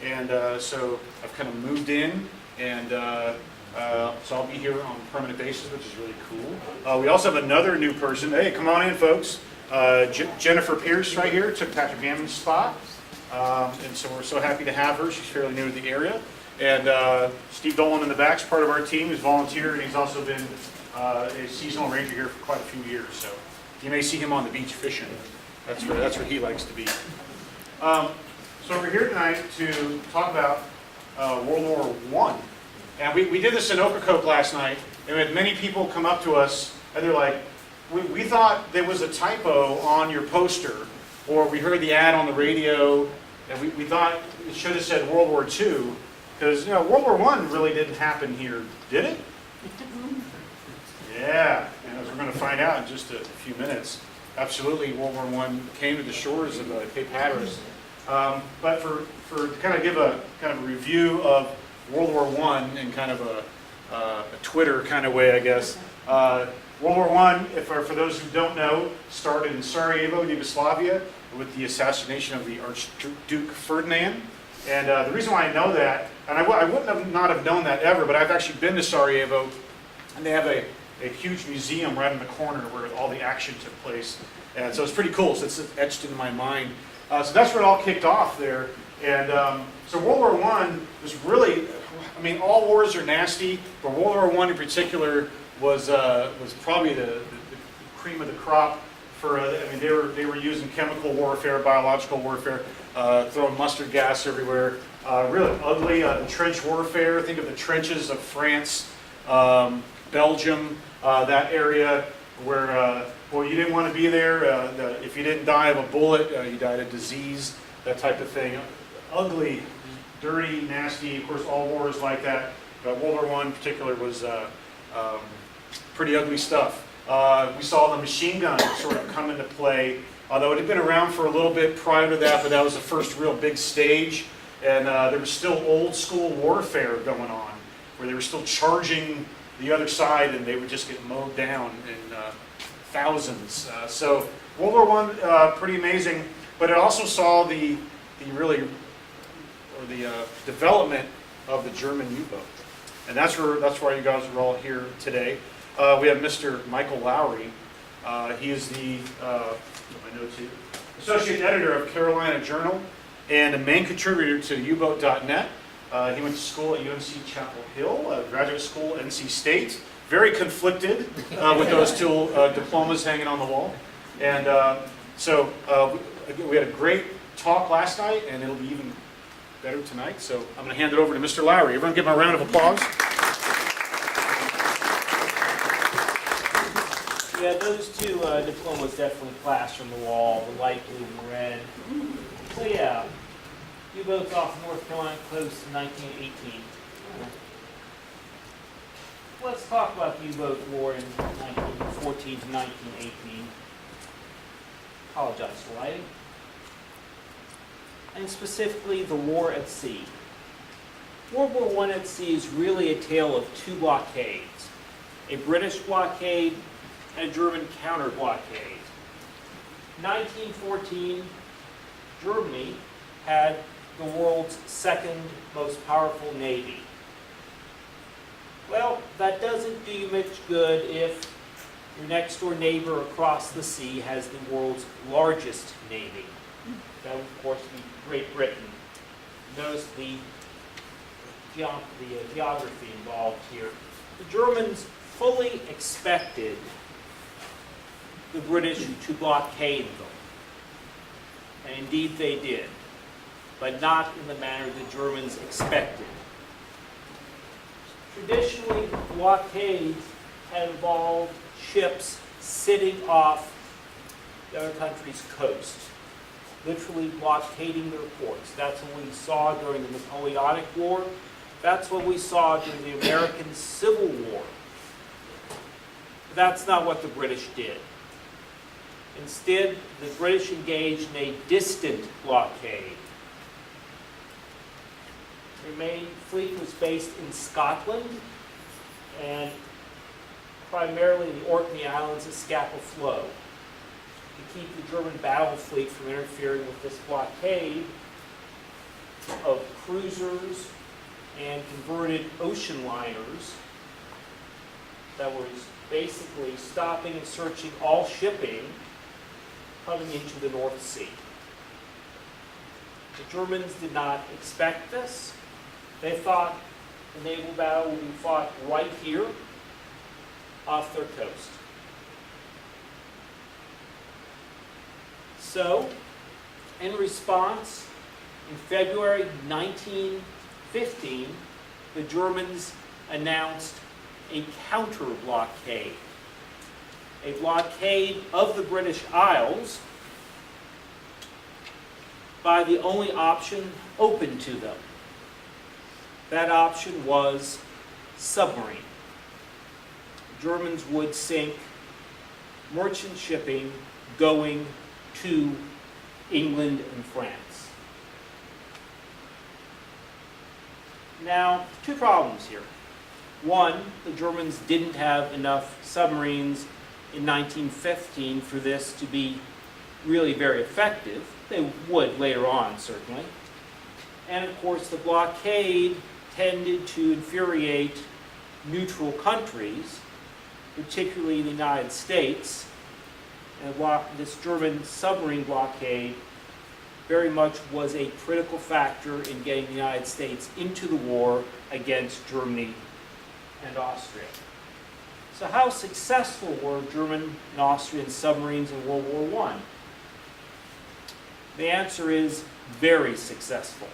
and so I've kind of moved in, and so I'll be here on a permanent basis, which is really cool. We also have another new person. Hey, come on in, folks. Jennifer Pierce right here took Patrick Gammon's spot, and so we're so happy to have her. She's fairly new to the area. And Steve Dolan in the back is part of our team. He's volunteered, and he's also been a seasonal ranger here for quite a few years. So you may see him on the beach fishing. That's where he likes to be. So we're here tonight to talk about World War I. And we did this in Ocracoke last night, and we had many people come up to us, and they're like, we thought there was a typo on your poster, or we heard the ad on the radio, and we thought it should have said World War II, because World War I really didn't happen here, did it? Yeah, and as we're going to find out in just a few minutes, absolutely World War I came to the shores of Cape Hatteras. But to kind of give a kind of a review of World War I in kind of a Twitter kind of way, I guess. World War I, for those who don't know, started in Sarajevo, Yugoslavia, with the assassination of the Archduke Ferdinand. And the reason why I know that, and I wouldn't not have known that ever, but I've actually been to Sarajevo, and they have a huge museum right in the corner where all the action took place. And so it's pretty cool, so it's etched into my mind. So that's where it all kicked off there. And so World War I was really, I mean, all wars are nasty, but World War I in particular was probably the cream of the crop. For I mean, they were using chemical warfare, biological warfare, throwing mustard gas everywhere. Really ugly. The trench warfare. Think of the trenches of France, Belgium, that area where you didn't want to be there. If you didn't die of a bullet, you died of disease. That type of thing. Ugly, dirty, nasty. Of course, all wars like that. But World War I in particular was pretty ugly stuff. We saw the machine gun sort of come into play, although it had been around for a little bit prior to that, but that was the first real big stage. And there was still old school warfare going on, where they were still charging the other side, and they would just get mowed down in thousands. So World War I, pretty amazing, but it also saw the development of the German U-boat, and that's why you guys are all here today. We have Mr. Michael Lowrey. He is the associate editor of Carolina Journal and a main contributor to uboat.net. He went to school at UNC Chapel Hill, graduate school at NC State. Very conflicted with those two diplomas hanging on the wall. And so we had a great talk last night, and it'll be even better tonight. So I'm going to hand it over to Mr. Lowrey. Everyone give him a round of applause. Yeah, those two diplomas definitely flashed from the wall, the light blue and red. So yeah, U-boats off North Carolina coast in 1918. Let's talk about the U-boat war in 1914 to 1918. Apologize for lighting. And specifically the war at sea. World War I at sea is really a tale of two blockades. A British blockade and a German counter-blockade. 1914, Germany had the world's second most powerful navy. Well, that doesn't do you much good if your next door neighbor across the sea has the world's largest navy. That would, of course, be Great Britain. Notice the geography involved here. The Germans fully expected the British to blockade them. And indeed they did, but not in the manner the Germans expected. Traditionally, blockades had involved ships sitting off the other country's coast, literally blockading their ports. That's what we saw during the Napoleonic War. That's what we saw during the American Civil War. That's not what the British did. Instead, the British engaged in a distant blockade. Their main fleet was based in Scotland and primarily the Orkney Islands at Scapa Flow. To keep the German battle fleet from interfering with this blockade, of cruisers and converted ocean liners that was basically stopping and searching all shipping coming into the North Sea. The Germans did not expect this. They thought the naval battle would be fought right here off their coast. So, in response, in February 1915, the Germans announced a counter-blockade. A blockade of the British Isles by the only option open to them. That option was submarine. Germans would sink merchant shipping going to England and France. Now, two problems here. One, the Germans didn't have enough submarines in 1915 for this to be really very effective. They would later on, certainly. And of course, the blockade tended to infuriate neutral countries, particularly the United States. And this German submarine blockade very much was a critical factor in getting the United States into the war against Germany and Austria. So how successful were German and Austrian submarines in World War I? The answer is very successful.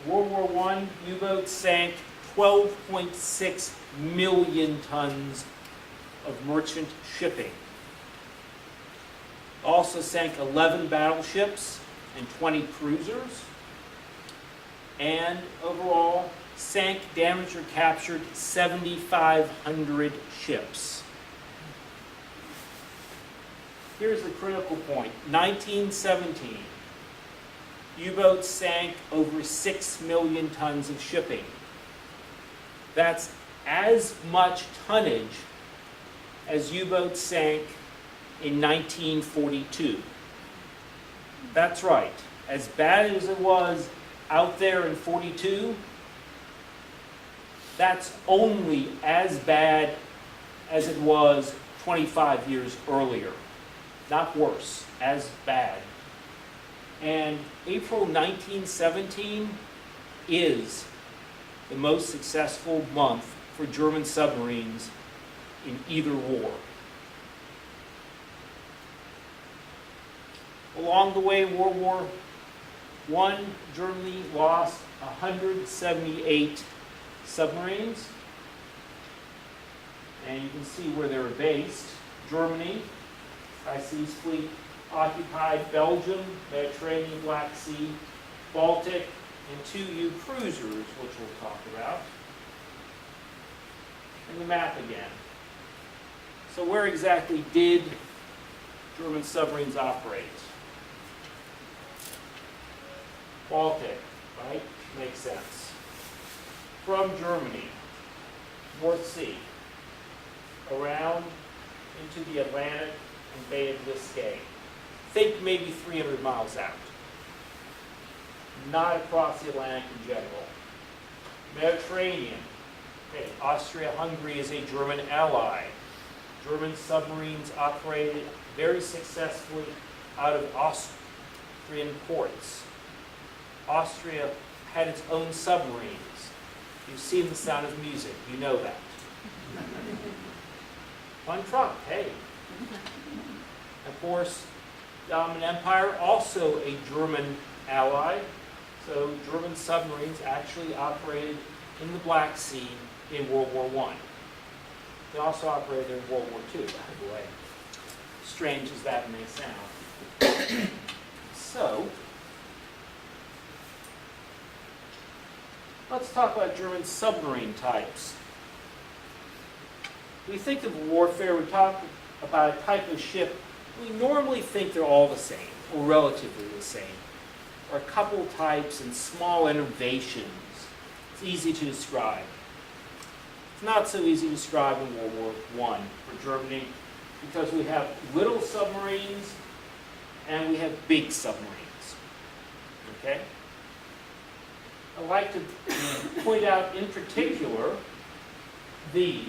World War I, U-boats sank 12.6 million tons of merchant shipping. Also sank 11 battleships and 20 cruisers, and overall sank, damaged, or captured 7,500 ships. Here's the critical point. 1917, U-boats sank over 6 million tons of shipping. That's as much tonnage as U-boats sank in 1942. That's right. As bad as it was out there in 42, that's only as bad as it was 25 years earlier. Not worse, as bad. And April 1917 is the most successful month for German submarines in either war. Along the way in World War I, Germany lost 178 submarines. And you can see where they were based. Germany, High Seas Fleet, occupied Belgium, Mediterranean, Black Sea, Baltic, and 2 U cruisers, which we'll talk about. And the map again. So where exactly did German submarines operate? Baltic, right? Makes sense. From Germany, North Sea, around into the Atlantic and Bay of Biscay. Think maybe 300 miles out. Not across the Atlantic in general. Mediterranean. Okay, Austria-Hungary is a German ally. German submarines operated very successfully out of Austrian ports. Austria had its own submarines. You've seen The Sound of Music, you know that. Fun truck, hey. Of course, the Ottoman Empire, also a German ally. So German submarines actually operated in the Black Sea in World War I. They also operated in World War II, by the way. Strange as that may sound. So, let's talk about German submarine types. We think of warfare, we talk about a type of ship, we normally think they're all the same, or relatively the same, or a couple types and small innovations. It's easy to describe. It's not so easy to describe in World War I for Germany, because we have little submarines and we have big submarines. okay? I'd like to point out in particular these,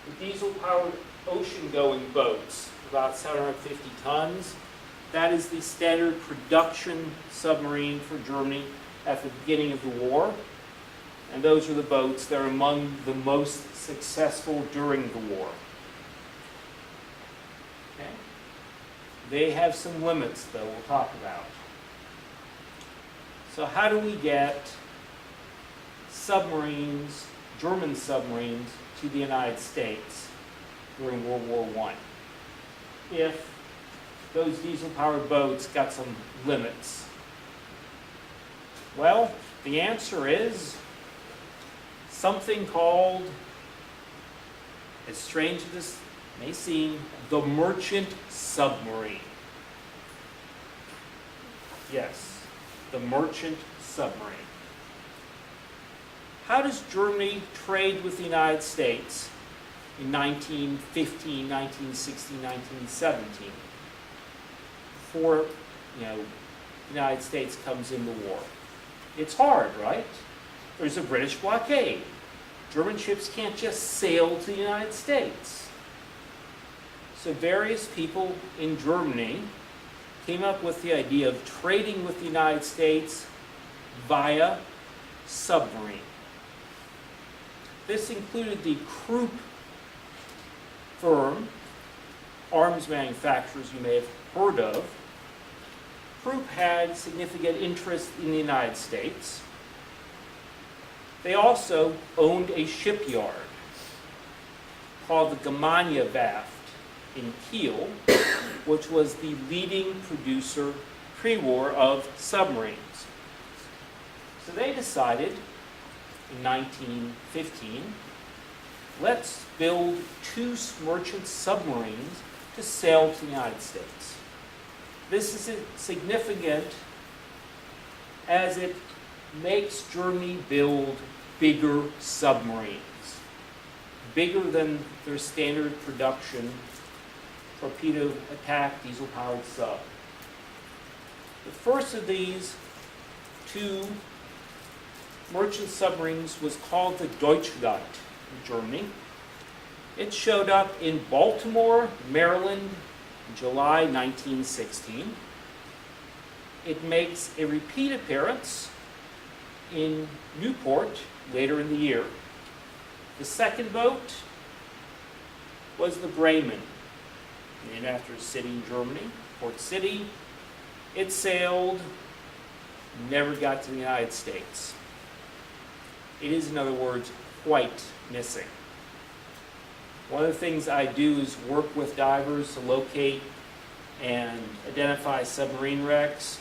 the diesel-powered ocean-going boats, about 750 tons. That is the standard production submarine for Germany at the beginning of the war. And those are the boats that are among the most successful during the war. Okay? They have some limits, though, we'll talk about. So how do we get submarines, German submarines, to the United States during World War I? If those diesel-powered boats got some limits. Well, the answer is something called, as strange as this may seem, the merchant submarine. Yes, the merchant submarine. How does Germany trade with the United States in 1915, 1916, 1917? Before, the United States comes in the war. It's hard, right? There's a British blockade. German ships can't just sail to the United States. So various people in Germany came up with the idea of trading with the United States via submarine. This included the Krupp firm, arms manufacturers you may have heard of. Krupp had significant interest in the United States. They also owned a shipyard called the Germania Werft in Kiel, which was the leading producer pre-war of submarines. So they decided in 1915, let's build 2 merchant submarines to sail to the United States. This is significant as it makes Germany build bigger submarines, bigger than their standard production torpedo attack diesel-powered sub. The first of these 2 merchant submarines was called the Deutschland in Germany. It showed up in Baltimore, Maryland, in July 1916. It makes a repeat appearance in Newport later in the year. The second boat was the Bremen, named after a city in Germany, Port City. It sailed, never got to the United States. It is, in other words, quite missing. One of the things I do is work with divers to locate and identify submarine wrecks.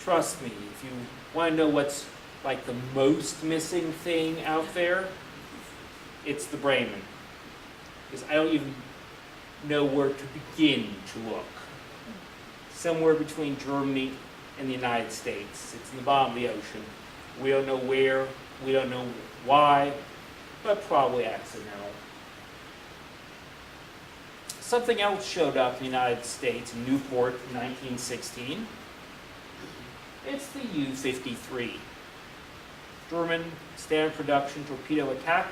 Trust me, if you want to know what's like the most missing thing out there, it's the Bremen. Because I don't even know where to begin to look. Somewhere between Germany and the United States. It's in the bottom of the ocean. We don't know where, we don't know why, but probably accidental. Something else showed up in the United States in Newport in 1916. It's the U-53, German standard production torpedo attack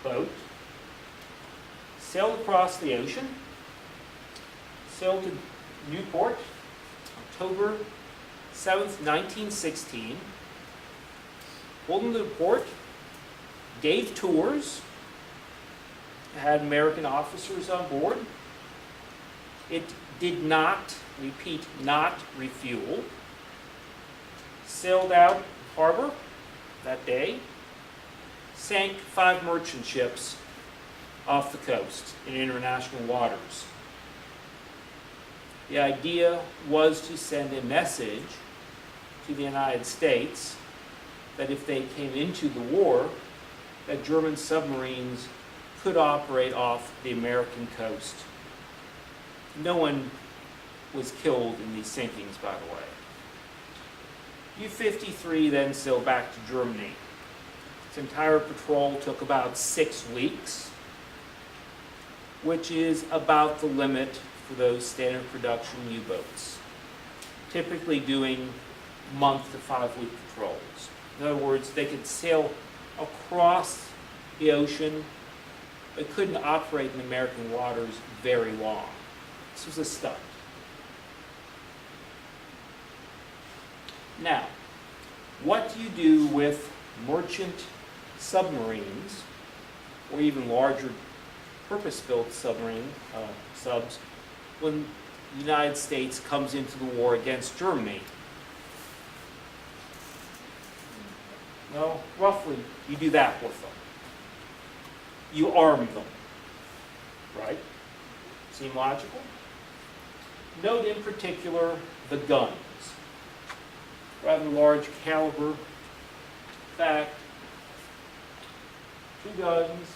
boat. Sailed across the ocean, sailed to Newport, October 7th, 1916. Pulled into the port, gave tours, had American officers on board. It did not, repeat, not refuel. Sailed out harbor that day, sank 5 merchant ships off the coast in international waters. The idea was to send a message to the United States that if they came into the war, that German submarines could operate off the American coast. No one was killed in these sinkings, by the way. U-53 then sailed back to Germany. Its entire patrol took about 6 weeks, which is about the limit for those standard production U-boats. Typically doing month to 5-week patrols. In other words, they could sail across the ocean, but couldn't operate in American waters very long. This was a stunt. Now, what do you do with merchant submarines, or even larger purpose-built submarine subs, when the United States comes into the war against Germany? Well, roughly, you do that with them. You arm them, right? Seem logical? Note in particular the guns. Rather large caliber. In fact, 2 guns.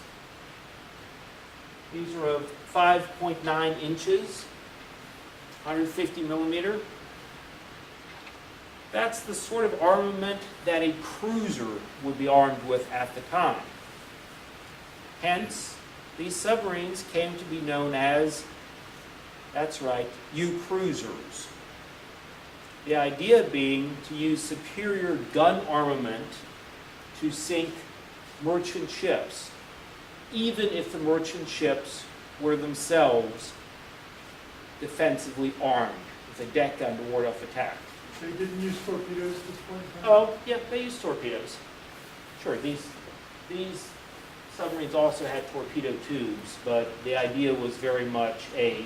These are of 5.9 inches, 150 millimeter. That's the sort of armament that a cruiser would be armed with at the time. Hence, these submarines came to be known as, that's right, U cruisers. The idea being to use superior gun armament to sink merchant ships, even if the merchant ships were themselves defensively armed with a deck gun to ward off attack. They didn't use torpedoes at this point? Oh, yeah, they used torpedoes. Sure, these submarines also had torpedo tubes, but the idea was very much a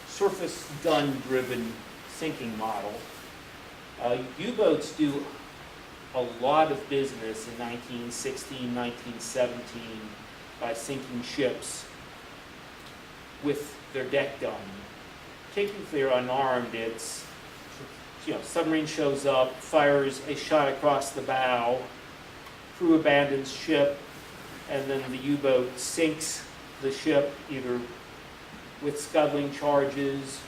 surface gun-driven sinking model. U-boats do a lot of business in 1916, 1917 by sinking ships with their deck gun. Particularly if they're unarmed, it's, submarine shows up, fires a shot across the bow, crew abandons ship, and then the U-boat sinks the ship either with scuttling charges,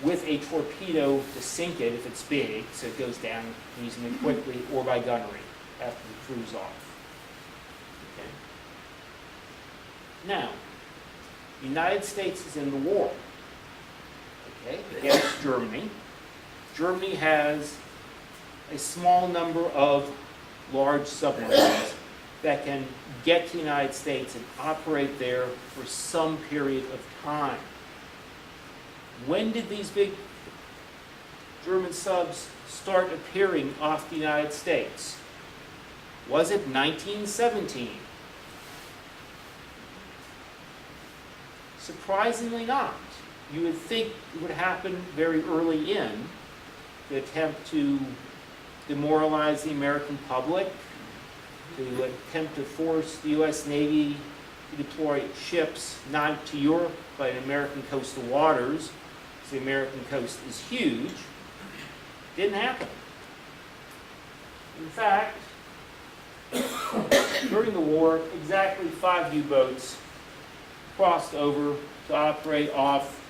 with a torpedo to sink it if it's big, so it goes down reasonably quickly, or by gunnery after the crew's off. Okay. Now, the United States is in the war, okay, against Germany. Germany has a small number of large submarines that can get to the United States and operate there for some period of time. When did these big German subs start appearing off the United States? Was it 1917? Surprisingly not. You would think it would happen very early in, the attempt to demoralize the American public, to attempt to force the U.S. Navy to deploy ships not to Europe, but in American coastal waters, because the American coast is huge. Didn't happen. In fact, during the war, exactly 5 U-boats crossed over to operate off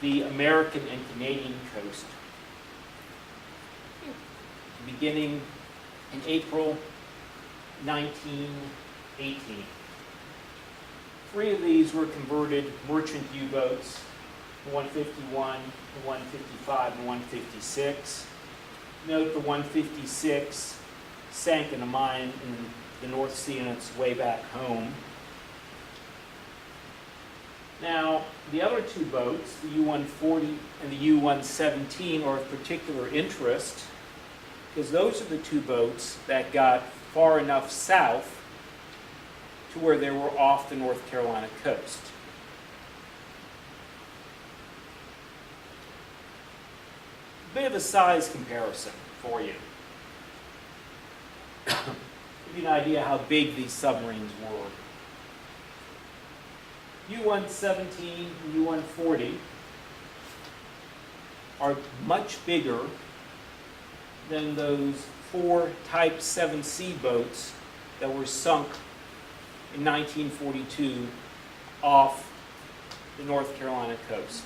the American and Canadian coast, beginning in April 1918. 3 of these were converted merchant U-boats, the 151, the 155, and the 156. Note the 156 sank in a mine in the North Sea on its way back home. Now, the other 2 boats, the U-140 and the U-117, are of particular interest because those are the 2 boats that got far enough south to where they were off the North Carolina coast. A bit of a size comparison for you. Give you an idea how big these submarines were. U-117 and U-140 are much bigger than those 4 Type 7C boats that were sunk in 1942 off the North Carolina coast.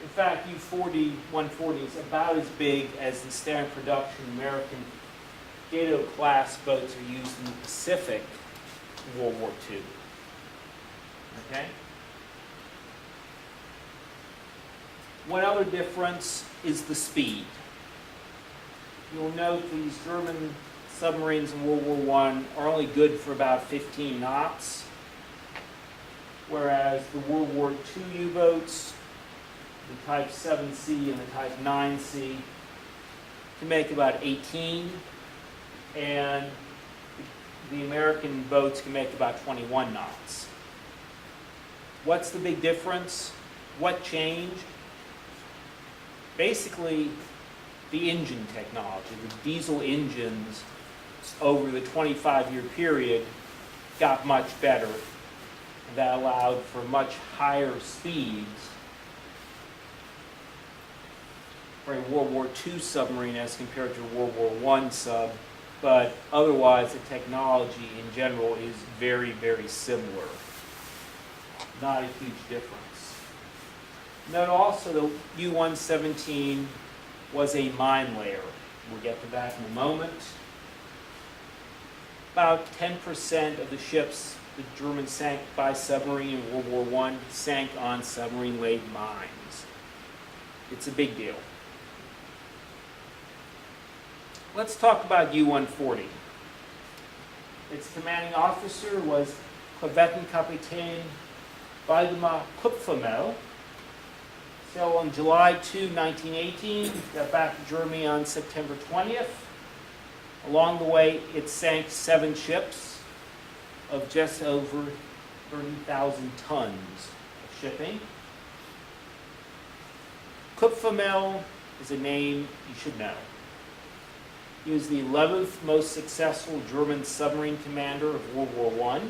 In fact, U-140 is about as big as the standard production American Gato-class boats are used in the Pacific in World War II. Okay? One other difference is the speed. You'll note these German submarines in World War I are only good for about 15 knots, whereas the World War II U-boats, the Type 7C and the Type 9C, can make about 18, and the American boats can make about 21 knots. What's the big difference? What changed? Basically, the engine technology. The diesel engines over the 25-year period got much better. That allowed for much higher speeds for a World War II submarine as compared to a World War I sub, but otherwise the technology in general is very, very similar. Not a huge difference. Note also the U-117 was a mine layer. We'll get to that in a moment. About 10% of the ships the Germans sank by submarine in World War I sank on submarine-laid mines. It's a big deal. Let's talk about U-140. Its commanding officer was Korvettenkapitän Waldemar Kupfermel. Sailed on July 2, 1918, got back to Germany on September 20th. Along the way, it sank 7 ships of just over 30,000 tons of shipping. Kupfermel is a name you should know. He was the 11th most successful German submarine commander of World War I,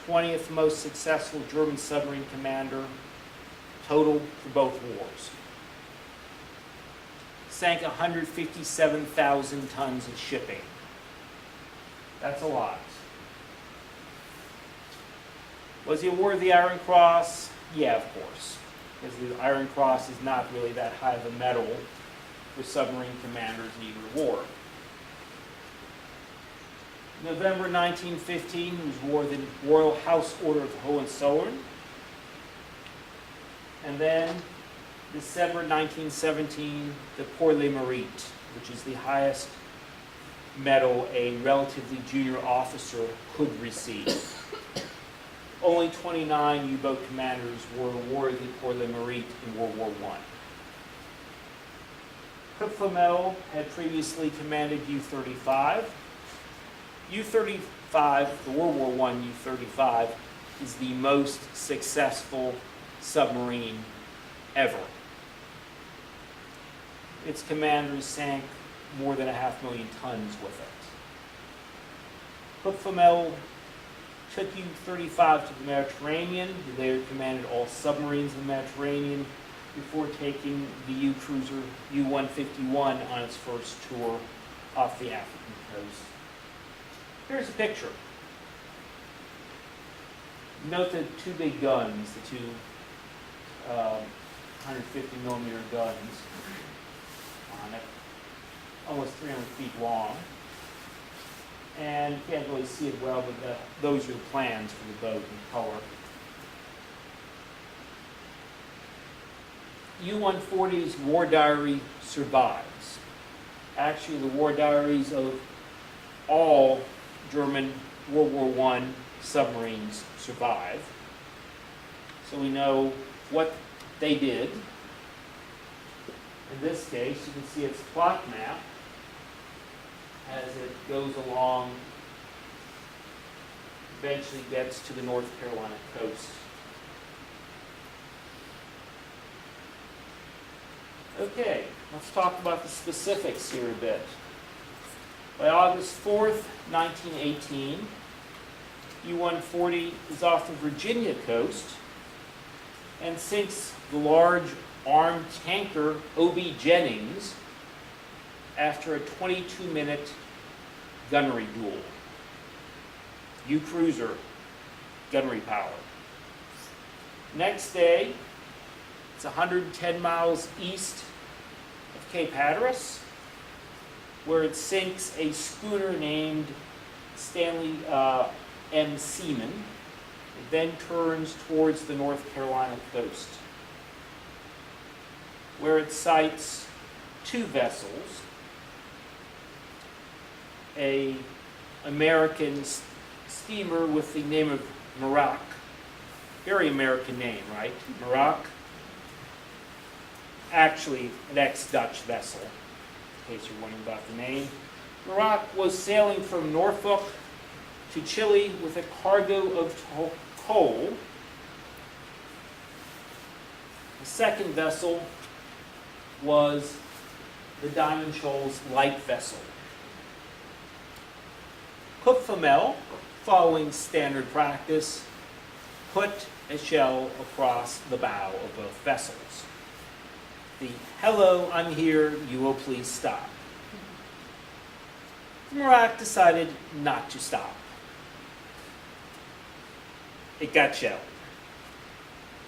20th most successful German submarine commander total for both wars. Sank 157,000 tons of shipping. That's a lot. Was he awarded the Iron Cross? Yeah, of course. Because the Iron Cross is not really that high of a medal for submarine commanders in either war. November 1915, he was awarded the Royal House Order of Hohenzollern. And then, December 1917, the Pour le Mérite, which is the highest medal a relatively junior officer could receive. Only 29 U-boat commanders were awarded the Pour le Mérite in World War I. Kupfermel had previously commanded U-35. U-35, the World War I U-35, is the most successful submarine ever. Its commanders sank more than 500,000 tons with it. Kupfermel took U-35 to the Mediterranean. He later commanded all submarines in the Mediterranean before taking the U-cruiser U-151 on its first tour off the African coast. Here's a picture. Note the 2 big guns, the 2 150 millimeter guns on it, almost 300 feet long. And you can't really see it well, but those are the plans for the boat in color. U-140's war diary survives. Actually, the war diaries of all German World War I submarines survive. So we know what they did. In this case, you can see its plot map as it goes along, eventually gets to the North Carolina coast. Okay, let's talk about the specifics here a bit. By August 4th, 1918, U-140 is off the Virginia coast and sinks the large armed tanker O.B. Jennings after a 22-minute gunnery duel. U-cruiser gunnery power. Next day, it's 110 miles east of Cape Hatteras, where it sinks a schooner named Stanley M. Seaman. It then turns towards the North Carolina coast. where it cites two vessels, a American steamer with the name of Merak, very American name, right? Merak, actually an ex-Dutch vessel, in case you're wondering about the name. Merak was sailing from Norfolk to Chile with a cargo of coal. The second vessel was the Diamond Shoals light vessel. Kupfermel, following standard practice, put a shell across the bow of both vessels. The "Hello, I'm here, you will please stop." Merak decided not to stop. It got shelled.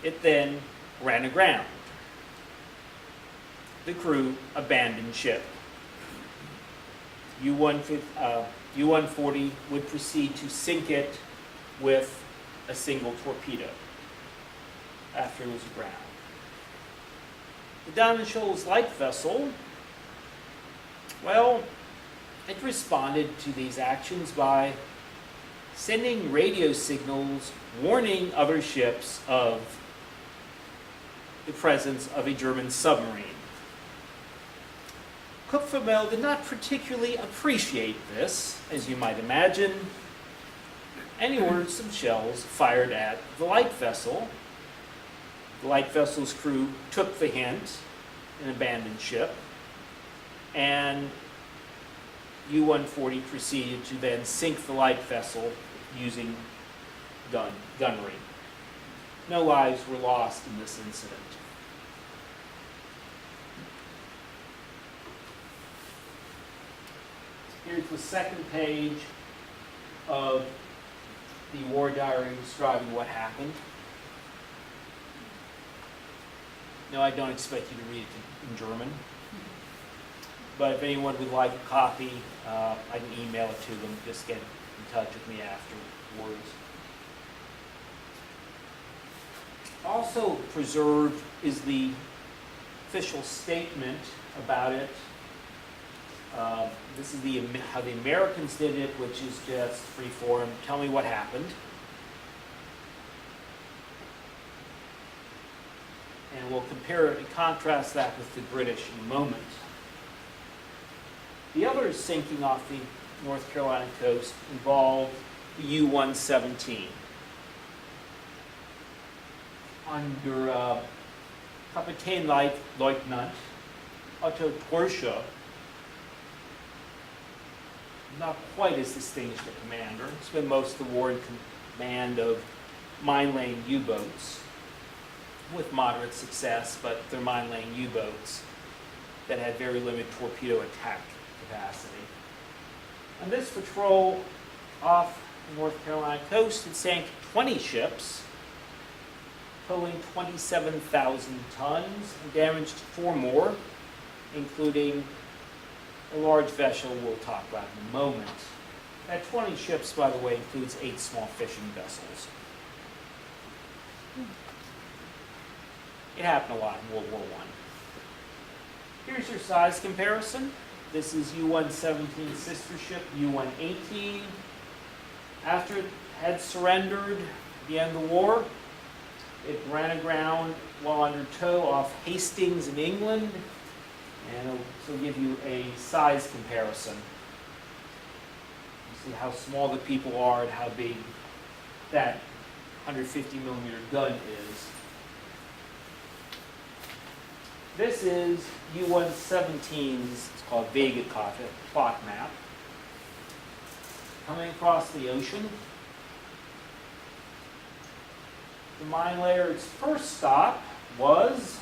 It then ran aground. The crew abandoned ship. U-140 would proceed to sink it with a single torpedo after it was aground. The Diamond Shoals light vessel, well, it responded to these actions by sending radio signals warning other ships of the presence of a German submarine. Kupfermel did not particularly appreciate this, as you might imagine, and he ordered some shells fired at the light vessel. The light vessel's crew took the hint and abandoned ship, and U-140 proceeded to then sink the light vessel using gunnery. No lives were lost in this incident. Here's the second page of the war diary describing what happened. No, I don't expect you to read it in German. But if anyone would like a copy, I can email it to them. Just get in touch with me afterwards. Also preserved is the official statement about it. This is how the Americans did it, which is just free form. Tell me what happened. And we'll compare and contrast that with the British in a moment. The other sinking off the North Carolina coast involved the U-117. Under Kapitänleutnant Otto Porsche, not quite as distinguished a commander. Spent most of the war in command of mine-laying U-boats, with moderate success, but they're mine-laying U-boats that had very limited torpedo attack capacity. On this patrol off the North Carolina coast, it sank 20 ships, totaling 27,000 tons, and damaged 4 more, including a large vessel we'll talk about in a moment. That 20 ships, by the way, includes 8 small fishing vessels. It happened a lot in World War I. Here's your size comparison. This is U-117 sister ship, U-118. After it had surrendered at the end of the war, it ran aground while under tow off Hastings in England, and it'll give you a size comparison. You see how small the people are and how big that 150 millimeter gun is. This is U-117's, it's called Vega plot map, coming across the ocean. The mine layer, its first stop was,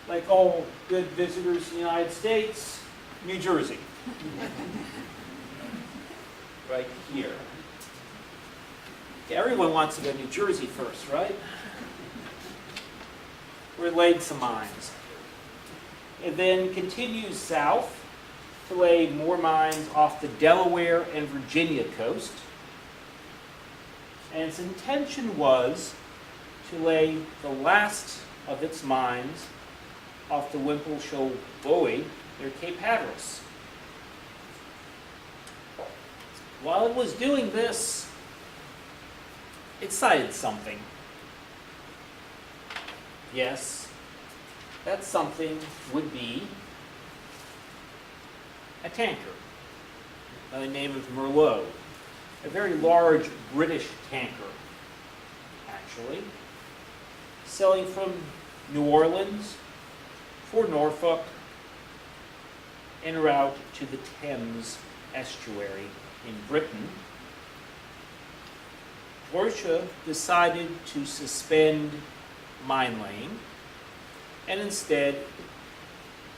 like all good visitors in the United States, New Jersey. Right here. Okay, everyone wants to go to New Jersey first, right? Where it laid some mines. It then continues south to lay more mines off the Delaware and Virginia coast. And its intention was to lay the last of its mines off the Wimple Shoal buoy near Cape Hatteras. While it was doing this, it sighted something. Yes, that something would be a tanker by the name of Merlot, a very large British tanker, actually, sailing from New Orleans for Norfolk en route to the Thames estuary in Britain. Porsche decided to suspend mine laying and instead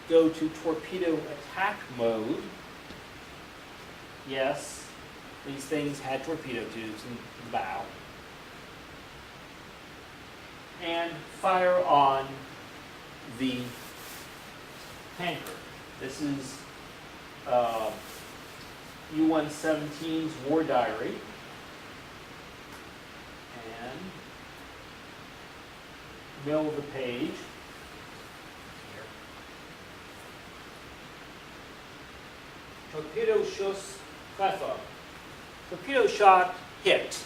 go to torpedo attack mode. Yes, these things had torpedo tubes in the bow. And fire on the tanker. This is U-117's War Diary. And middle of the page. Torpedo Schuss Treffer. Torpedo shot hit.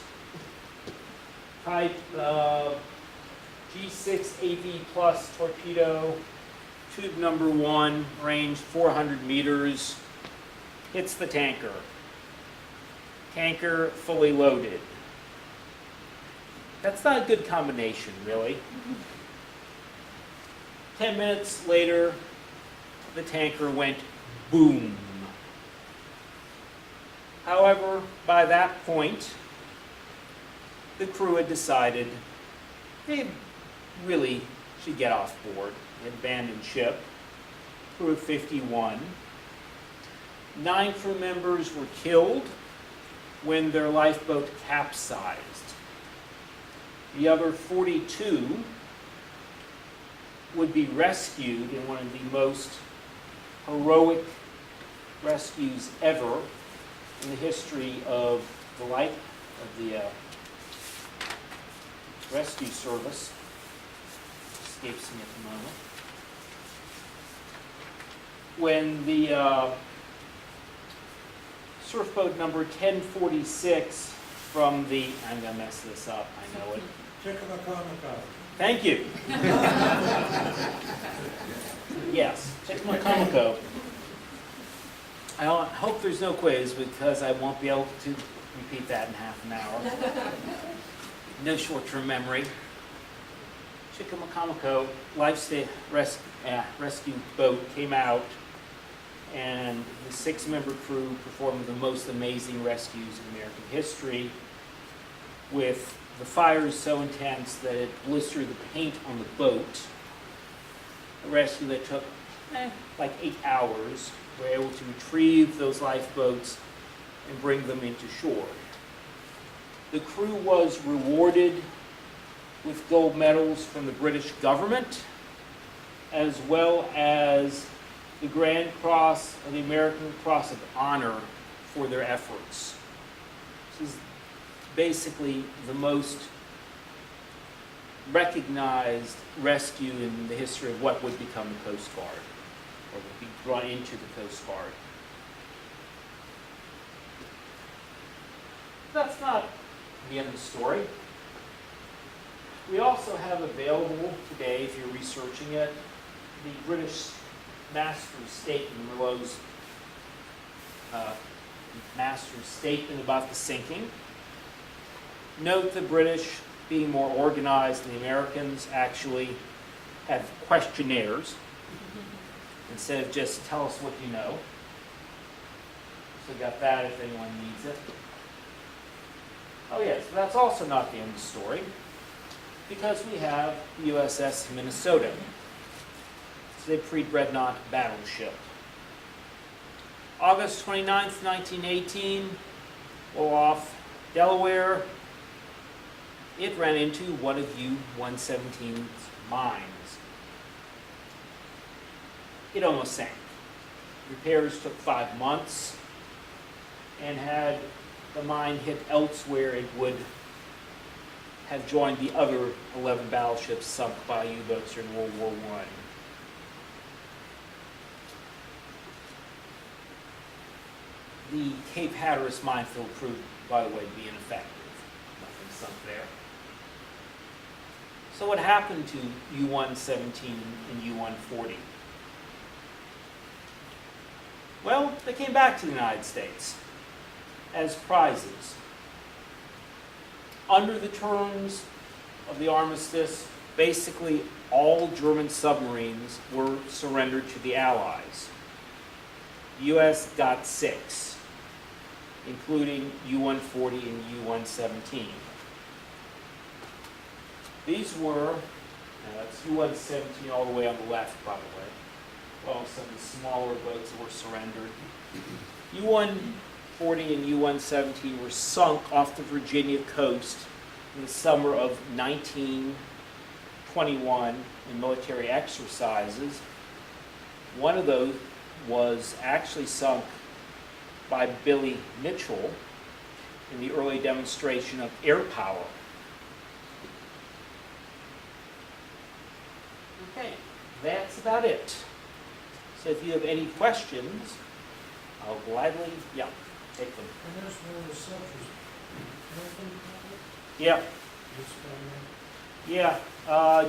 Type G6 AV plus torpedo, tube number 1, range 400 meters, hits the tanker. Tanker fully loaded. That's not a good combination, really. 10 minutes later, the tanker went boom. However, by that point, the crew had decided they really should get off board. They had abandoned ship. Crew of 51. 9 crew members were killed when their lifeboat capsized. The other 42 would be rescued in one of the most heroic rescues ever in the history of the life of the rescue service. Escapes me at the moment. When the surf boat number 1046 from the, I'm going to mess this up, I know it. Thank you. Yes, Chickamaucomico. I hope there's no quiz because I won't be able to repeat that in half an hour. No short-term memory. Chickamaucomico rescue boat came out, and the 6-member crew performed the most amazing rescues in American history, with the fires so intense that it blistered the paint on the boat. A rescue that took like 8 hours. We were able to retrieve those lifeboats and bring them into shore. The crew was rewarded with gold medals from the British government, as well as the Grand Cross and the American Cross of Honor for their efforts. This is basically the most recognized rescue in the history of what would become the Coast Guard, or would be brought into the Coast Guard. That's not the end of the story. We also have available today, if you're researching it, the British Master's Statement, Merlot's Master's Statement about the sinking. Note the British, being more organized than the Americans, actually have questionnaires instead of just tell us what you know. So got that if anyone needs it. Oh yes, but that's also not the end of the story, because we have the USS Minnesota. It's a pre-dreadnought battleship. August 29th, 1918, well off Delaware, it ran into one of U-117's mines. It almost sank. Repairs took 5 months, and had the mine hit elsewhere, it would have joined the other 11 battleships sunk by U-boats during World War I. the Cape Hatteras minefield proved, by the way, to be ineffective. Nothing sunk there. So what happened to U-117 and U-140? Well, they came back to the United States as prizes. Under the terms of the armistice, basically all German submarines were surrendered to the Allies. The U.S. got 6, including U-140 and U-117. These were, that's U-117 all the way on the left, by the way. Well, some of the smaller boats that were surrendered. U-140 and U-117 were sunk off the Virginia coast in the summer of 1921 in military exercises. One of those was actually sunk by Billy Mitchell in the early demonstration of air power. Okay, that's about it. So if you have any questions, I'll gladly, take them. And there's one of the subjects. Yeah.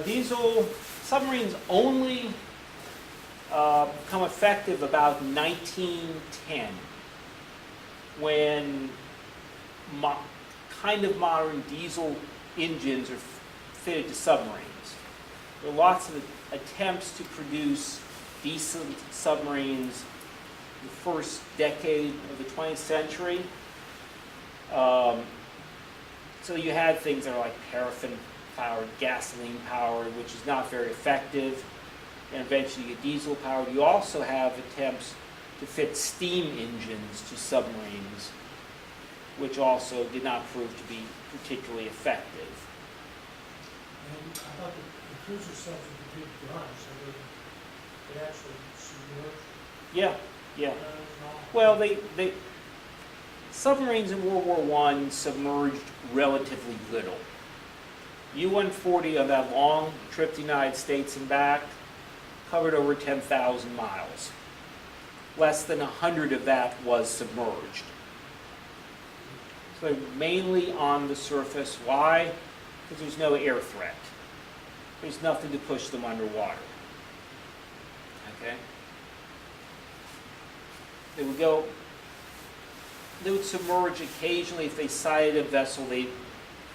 Diesel submarines only become effective about 1910, when kind of modern diesel engines are fitted to submarines. There are lots of attempts to produce diesel submarines in the first decade of the 20th century. So you had things that are like paraffin-powered, gasoline-powered, which is not very effective, and eventually you get diesel-powered. You also have attempts to fit steam engines to submarines, which also did not prove to be particularly effective. And I thought the cruiser subs were the big guns, so they actually submerged. Yeah. Well, they submarines in World War I submerged relatively little. U-140 on that long trip to the United States and back covered over 10,000 miles. Less than 100 of that was submerged. So they're mainly on the surface. Why? Because there's no air threat. There's nothing to push them underwater. Okay? They would submerge occasionally if they sighted a vessel they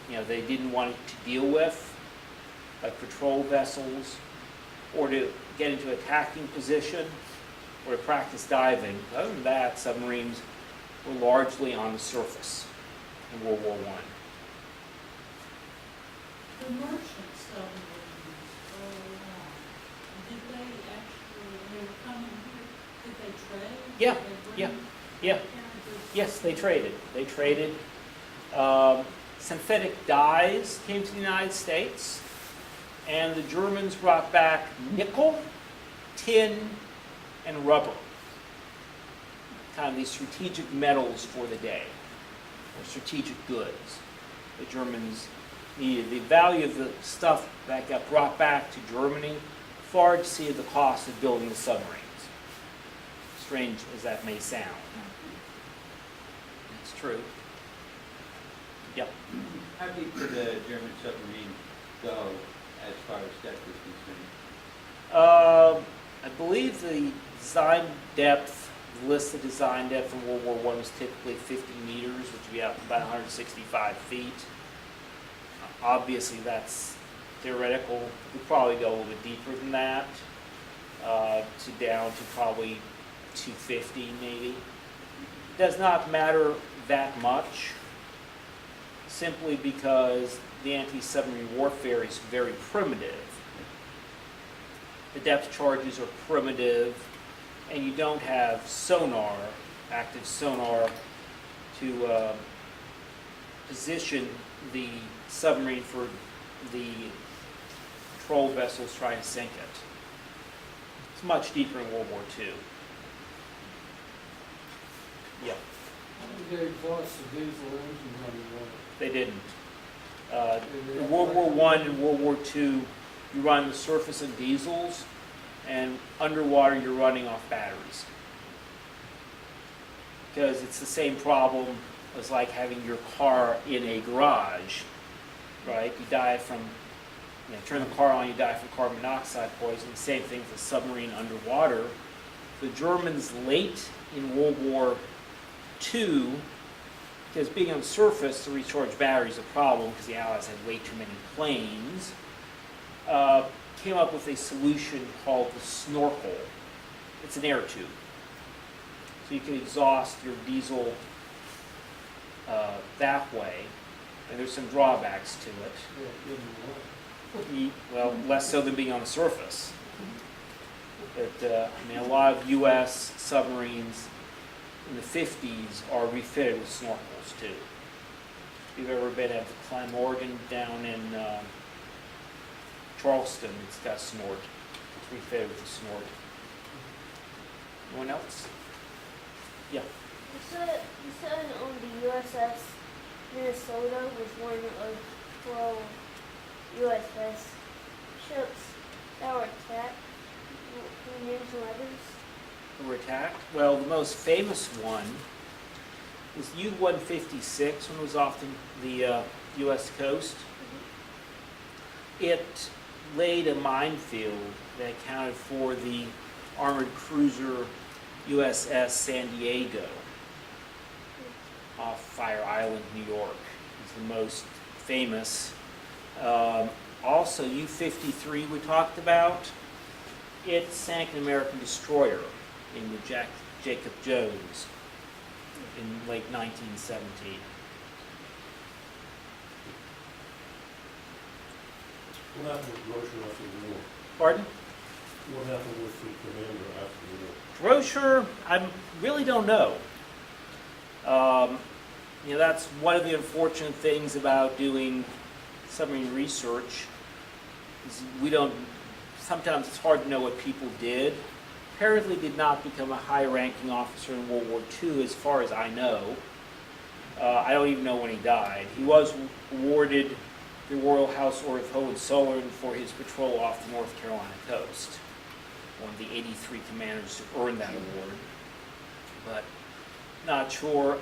didn't want to deal with, like patrol vessels, or to get into attacking position, or to practice diving. Other than that, submarines were largely on the surface in World War I. The merchant submarines, did they actually, they were coming here, did they trade? Yeah, Did they bring yeah. carriages? Yes, they traded. Synthetic dyes came to the United States, and the Germans brought back nickel, tin, and rubber. Kind of these strategic metals for the day, or strategic goods the Germans needed. The value of the stuff that got brought back to Germany far exceeded the cost of building the submarines. Strange as that may sound. It's true. Yep. How deep did the German submarine go as far as depth is concerned? I believe the design depth, the listed design depth in World War I was typically 50 meters, which would be about 165 feet. Obviously, that's theoretical. We'd probably go a little bit deeper than that, down to probably 250 maybe. Does not matter that much, simply because the anti-submarine warfare is very primitive. The depth charges are primitive, and you don't have sonar, active sonar, to position the submarine for the patrol vessels trying to sink it. It's much deeper in World War II. Yeah. How did they exhaust the diesel engine running water? They didn't. In World War I and World War II, you run the surface of diesels, and underwater you're running off batteries. because it's the same problem as like having your car in a garage, right? You die from, turn the car on, you die from carbon monoxide poisoning. Same thing with a submarine underwater. The Germans late in World War II, because being on the surface to recharge batteries is a problem because the Allies had way too many planes, came up with a solution called the snorkel. It's an air tube. So you can exhaust your diesel that way, and there's some drawbacks to it. Well, less so than being on the surface. But a lot of U.S. submarines in the 50s are refitted with snorkels too. If you've ever been at the Clamorgan down in Charleston, it's got a snort. It's refitted with a snort. Anyone else? Yeah. You said on the USS Minnesota was one of 12 USS ships that were attacked. Can you name some others? Who were attacked? Well, the most famous one was U-156 when it was off the U.S. coast. It laid a minefield that accounted for the armored cruiser USS San Diego off Fire Island, New York. It's the most famous. Also, U-53 we talked about. It sank an American destroyer in the Jacob Jones in late 1917. What happened with Rocher after the war? Pardon? What happened with the commander after the war? Rocher, I really don't know. That's one of the unfortunate things about doing submarine research is sometimes it's hard to know what people did. Apparently did not become a high-ranking officer in World War II, as far as I know. I don't even know when he died. He was awarded the Royal House Order of Hohenzollern for his patrol off the North Carolina coast. One of the 83 commanders to earn that award. But not sure.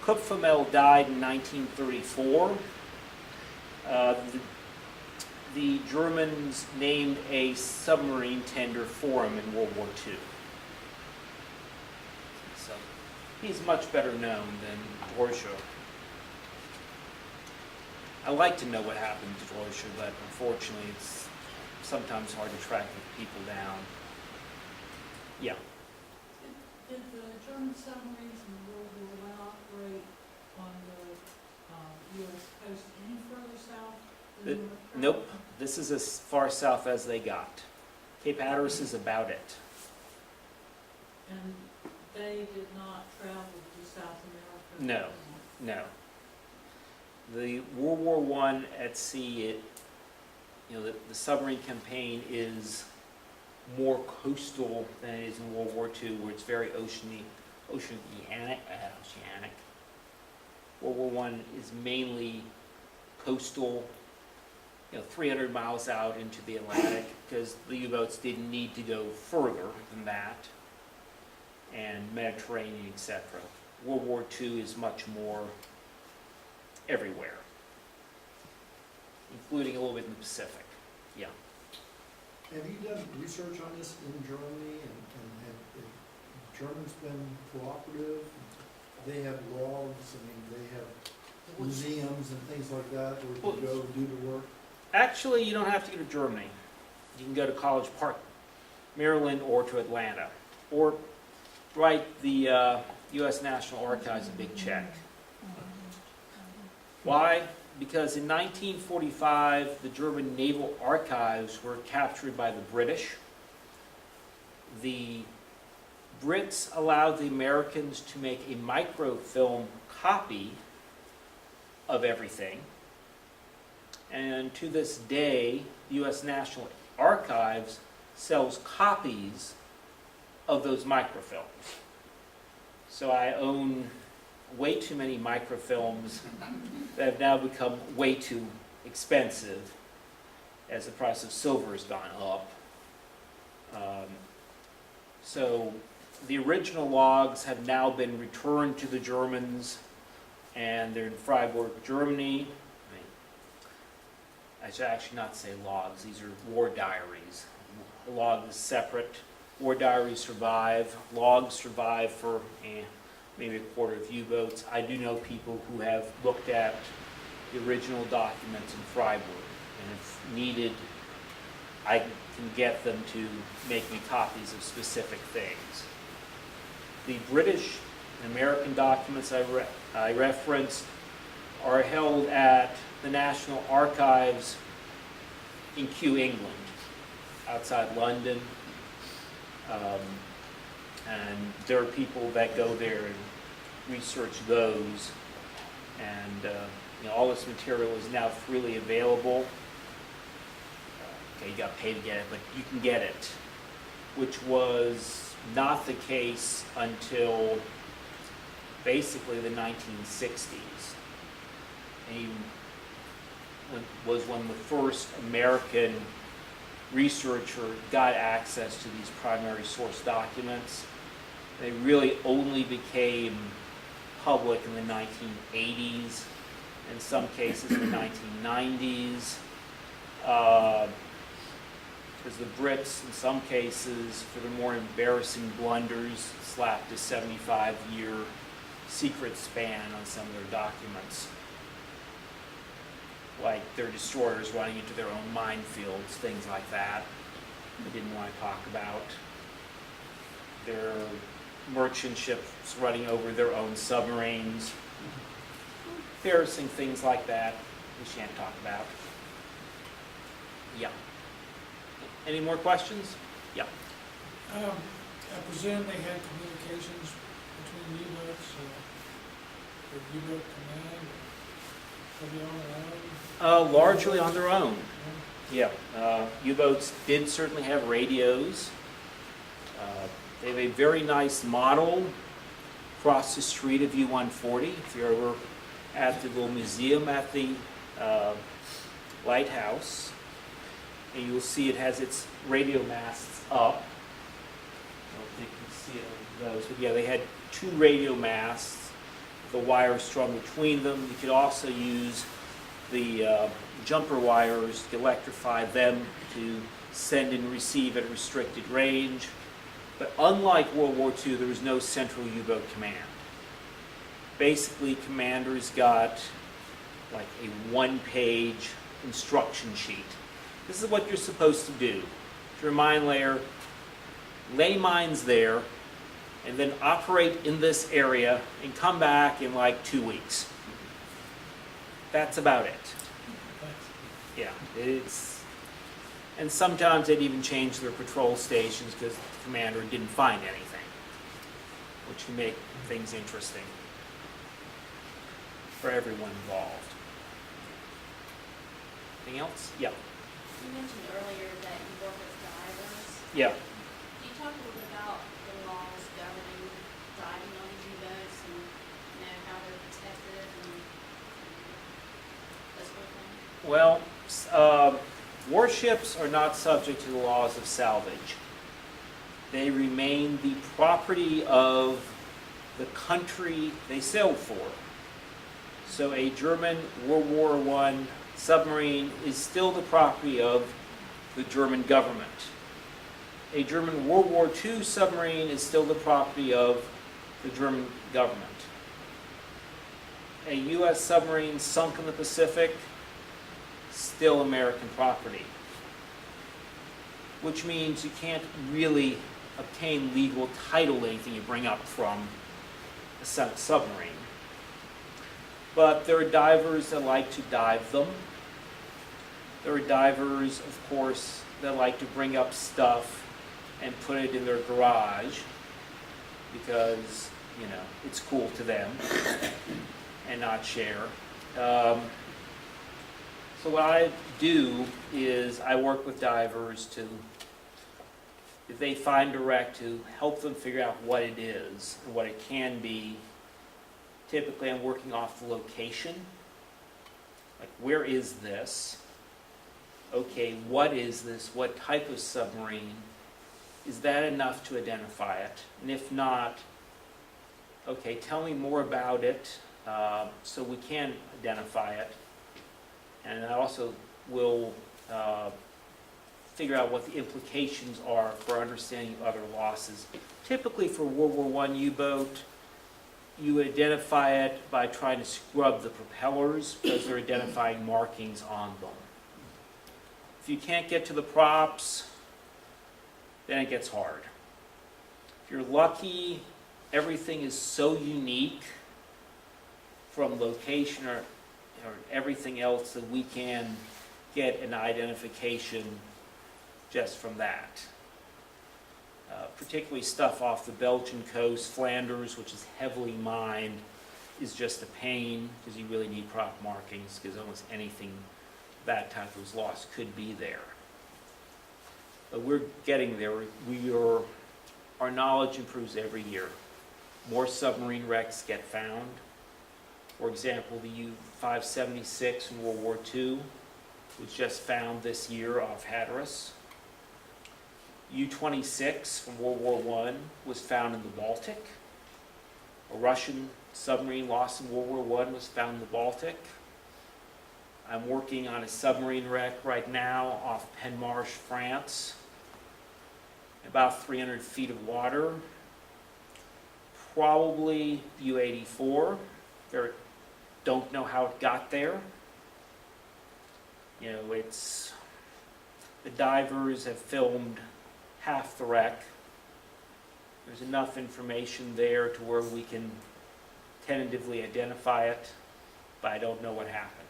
Kupfermel died in 1934. The Germans named a submarine tender for him in World War II. So he's much better known than Rocher. I like to know what happened to Rocher, but unfortunately it's sometimes hard to track people down. Yeah. Did the German submarines in World War I operate on the U.S. coast any further south than North Carolina? Nope. This is as far south as they got. Cape Hatteras is about it. And they did not travel to South America? No. The World War I at sea, the submarine campaign is more coastal than it is in World War II, where it's very oceanic. World War I is mainly coastal, 300 miles out into the Atlantic, because the U-boats didn't need to go further than that, and Mediterranean, etc. World War II is much more everywhere, including a little bit in the Pacific. Yeah. Have you done research on this in Germany, and have Germans been cooperative? They have logs, they have museums and things like that where you can go do the work? Actually, you don't have to go to Germany. You can go to College Park, Maryland, or to Atlanta, or write the U.S. National Archives a big check. Why? Because in 1945, the German naval archives were captured by the British. The Brits allowed the Americans to make a microfilm copy of everything. And to this day, the U.S. National Archives sells copies of those microfilms. So I own way too many microfilms that have now become way too expensive as the price of silver has gone up. So the original logs have now been returned to the Germans, and they're in Freiburg, Germany. I should actually not say logs, these are war diaries. A log is separate. War diaries survive. Logs survive for maybe a quarter of U-boats. I do know people who have looked at the original documents in Freiburg, and if needed, I can get them to make me copies of specific things. The British and American documents I referenced are held at the National Archives in Kew, England, outside London. And there are people that go there and research those. And all this material is now freely available. Okay, you got to pay to get it, but you can get it, which was not the case until basically the 1960s. And was when the first American researcher got access to these primary source documents. They really only became public in the 1980s, in some cases in the 1990s. Because the Brits, in some cases, for the more embarrassing blunders, slapped a 75-year secret span on some of their documents. Like their destroyers running into their own minefields, things like that. They didn't want to talk about. Their merchant ships running over their own submarines. Embarrassing things like that we shan't talk about. Yeah. Any more questions? Yeah. I presume they had communications between U-boats, or U-boat command, or were they on their own? Largely on their own. Yeah. U-boats did certainly have radios. They have a very nice model across the street of U-140. If you're ever at the little museum at the lighthouse, and you'll see it has its radio masts up. I don't think you can see it on those, but yeah, they had 2 radio masts, the wires strung between them. You could also use the jumper wires to electrify them to send and receive at a restricted range. But unlike World War II, there was no central U-boat command. Basically, commanders got like a 1-page instruction sheet. This is what you're supposed to do. To your mine layer, lay mines there, and then operate in this area and come back in like 2 weeks. That's about it. Yeah, and sometimes they'd even change their patrol stations because the commander didn't find anything, which can make things interesting for everyone involved. Anything else? Yeah. You mentioned earlier that you work with divers. Yeah. Can you talk a little bit about the laws governing diving on U-boats and how they're protected and this sort of thing? Well, warships are not subject to the laws of salvage. They remain the property of the country they sailed for. So a German World War I submarine is still the property of the German government. A German World War II submarine is still the property of the German government. A U.S. submarine sunk in the Pacific, still American property. Which means you can't really obtain legal title to anything you bring up from a submarine. But there are divers that like to dive them. There are divers, of course, that like to bring up stuff and put it in their garage because, it's cool to them and not share. So what I do is I work with divers to, if they find a wreck, to help them figure out what it is and what it can be. Typically, I'm working off the location. Like, where is this? Okay, what is this? What type of submarine? Is that enough to identify it? And if not, okay, tell me more about it so we can identify it. And I also will figure out what the implications are for understanding other losses. Typically for World War I U-boat, you identify it by trying to scrub the propellers because they're identifying markings on them. If you can't get to the props, then it gets hard. If you're lucky, everything is so unique from location or everything else that we can get an identification just from that. Particularly stuff off the Belgian coast, Flanders, which is heavily mined, is just a pain because you really need prop markings because almost anything that type of loss could be there. But we're getting there. Our knowledge improves every year. More submarine wrecks get found. For example, the U-576 from World War II was just found this year off Hatteras. U-26 from World War I was found in the Baltic. A Russian submarine lost in World War I was found in the Baltic. I'm working on a submarine wreck right now off Penmarsh, France. About 300 feet of water. Probably U-84. Don't know how it got there. You know, the divers have filmed half the wreck. There's enough information there to where we can tentatively identify it, but I don't know what happened.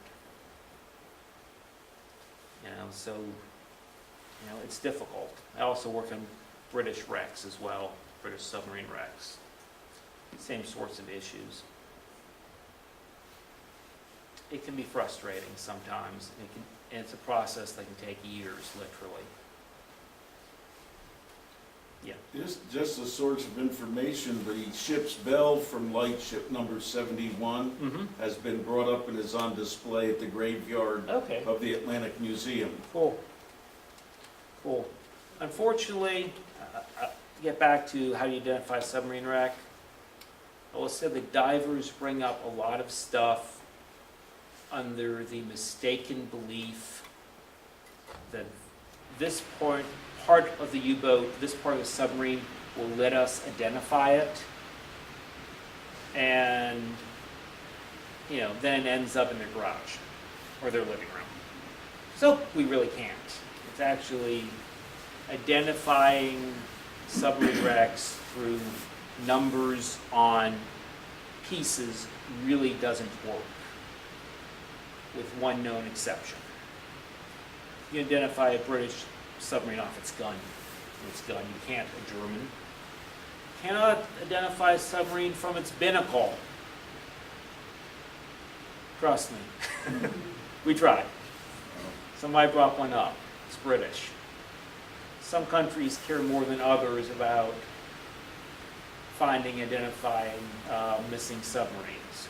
You know, so, you know, it's difficult. I also work on British wrecks as well, British submarine wrecks. Same sorts of issues. It can be frustrating sometimes. And it's a process that can take years, literally. Yeah. Just a source of information, the ship's bell from lightship number 71 has been brought up and is on display at the graveyard of the Atlantic Museum. Cool. Cool. Unfortunately, to get back to how you identify a submarine wreck, I will say the divers bring up a lot of stuff under the mistaken belief that this part of the U-boat, this part of the submarine, will let us identify it, and you know, then it ends up in their garage or their living room. So we really can't. It's actually identifying submarine wrecks through numbers on pieces really doesn't work, with one known exception. You identify a British submarine off its gun. You can't a German. Cannot identify a submarine from its binnacle. Trust me. We tried. Somebody brought one up. It's British. Some countries care more than others about finding, identifying missing submarines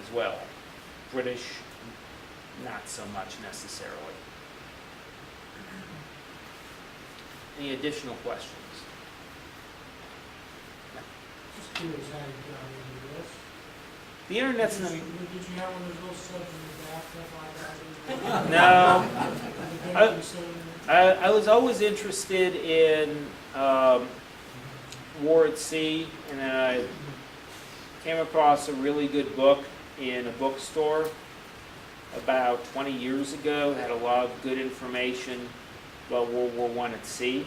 as well. British, not so much necessarily. Any additional questions? Just curious how you got into this. The internet's Did you have one of those little subs in the bathtub like that? I was always interested in war at sea, and then I came across a really good book in a bookstore about 20 years ago. It had a lot of good information about World War I at sea,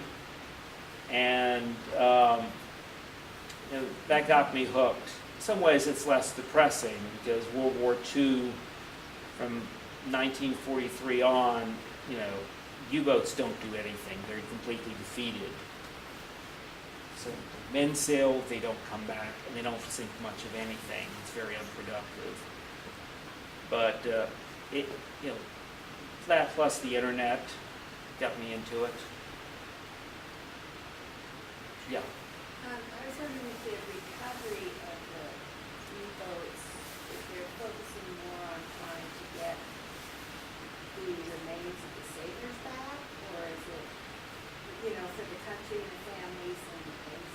and you know, that got me hooked. In some ways it's less depressing because World War II from 1943 on, you know, U-boats don't do anything. They're completely defeated. So men sail, they don't come back, and they don't sink much of anything. It's very unproductive. But you know, that plus the internet got me into it. Yeah. I was wondering if the recovery of the U-boats, if they're focusing more on trying to get the remains of the sailors back, or is it you know, for the country and the families and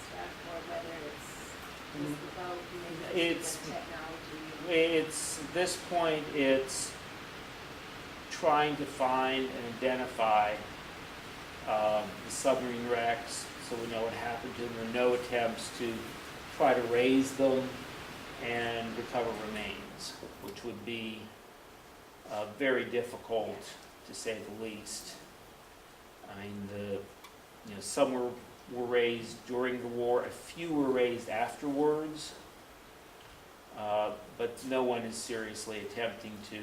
stuff, or whether it's just the boat and maybe It's- the technology? It's, at this point, it's trying to find and identify the submarine wrecks so we know what happened to them. There are no attempts to try to raise them and recover remains, which would be very difficult, to say the least. I mean, some were raised during the war, a few were raised afterwards, but no one is seriously attempting to,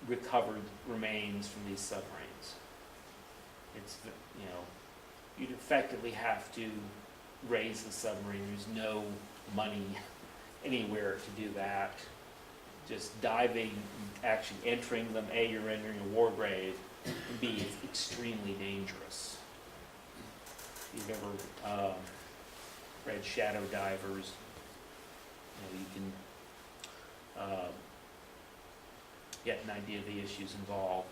recover remains from these submarines. It's, you'd effectively have to raise the submarine. There's no money anywhere to do that. Just diving, actually entering them, you're entering a war grave, would be extremely dangerous. If you've ever read Shadow Divers, you can get an idea of the issues involved.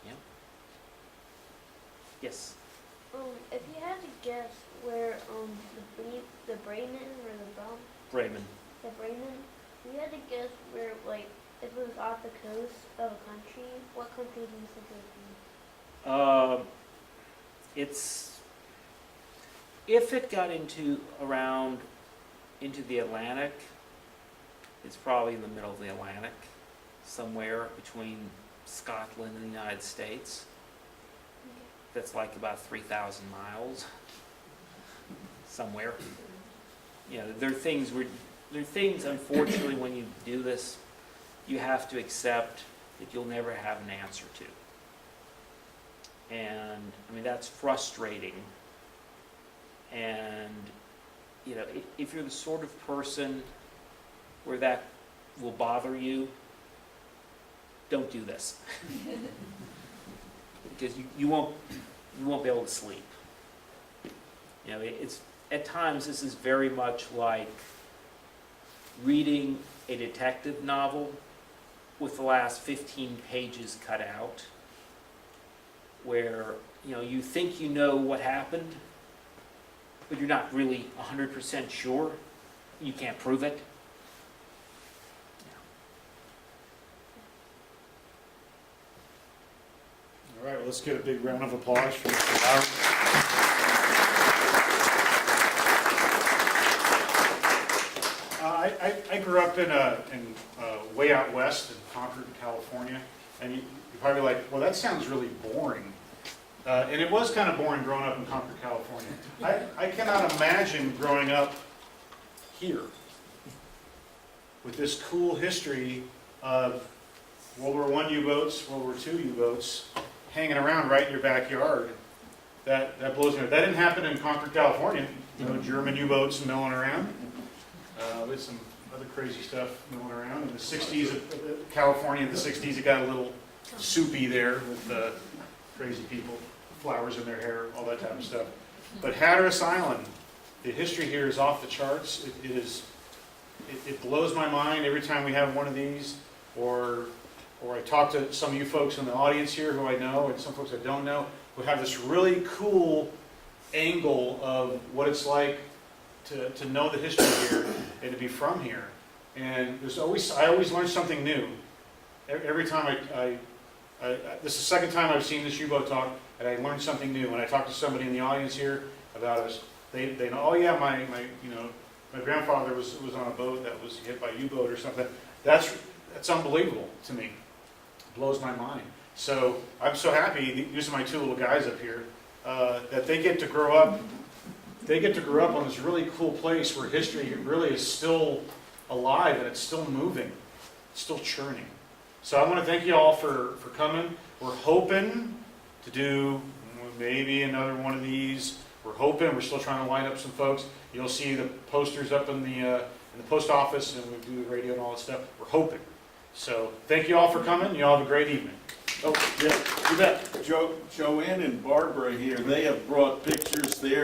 Yeah. Yes. If you had to guess where the Bremen or Bremen. the Bremen, if you had to guess where, like, if it was off the coast of a country, what country do you think it would be? It's, if it got into the Atlantic, it's probably in the middle of the Atlantic, somewhere between Scotland and the United States. That's like about 3,000 miles, somewhere. There are things, unfortunately, when you do this, you have to accept that you'll never have an answer to. And, I mean, that's frustrating. And, if you're the sort of person where that will bother you, don't do this. Because you won't be able to sleep. It's, at times, this is very much like reading a detective novel with the last 15 pages cut out, where you think you know what happened, but you're not really 100% sure. You can't prove it. All right, well, let's get a big round of applause for Mr. Lowrey. I grew up in way out west in Concord, California, and you're probably like, well, that sounds really boring. And it was kind of boring growing up in Concord, California. I cannot imagine growing up here with this cool history of World War I U-boats, World War II U-boats, hanging around right in your backyard. That blows me away. That didn't happen in Concord, California. No German U-boats milling around. With some other crazy stuff milling around. In the 60s, California in the 60s, it got a little soupy there with crazy people, flowers in their hair, all that type of stuff. But Hatteras Island, the history here is off the charts. It blows my mind every time we have one of these, or I talk to some of you folks in the audience here who I know, and some folks I don't know, who have this really cool angle of what it's like to know the history here and to be from here. And I always learn something new. Every time this is the second time I've seen this U-boat talk, and I learned something new. When I talk to somebody in the audience here about us, they know, oh yeah, my grandfather was on a boat that was hit by a U-boat or something. That's unbelievable to me. It blows my mind. So I'm so happy, these are my two little guys up here, that they get to grow up. They get to grow up on this really cool place where history really is still alive and it's still moving, it's still churning. So I want to thank you all for coming. We're hoping to do maybe another one of these. We're hoping. We're still trying to line up some folks. You'll see the posters up in the post office, and we do the radio and all that stuff. We're hoping. So thank you all for coming. You all have a great evening. Oh, yeah, you bet. Joanne and Barbara here, they have brought pictures there.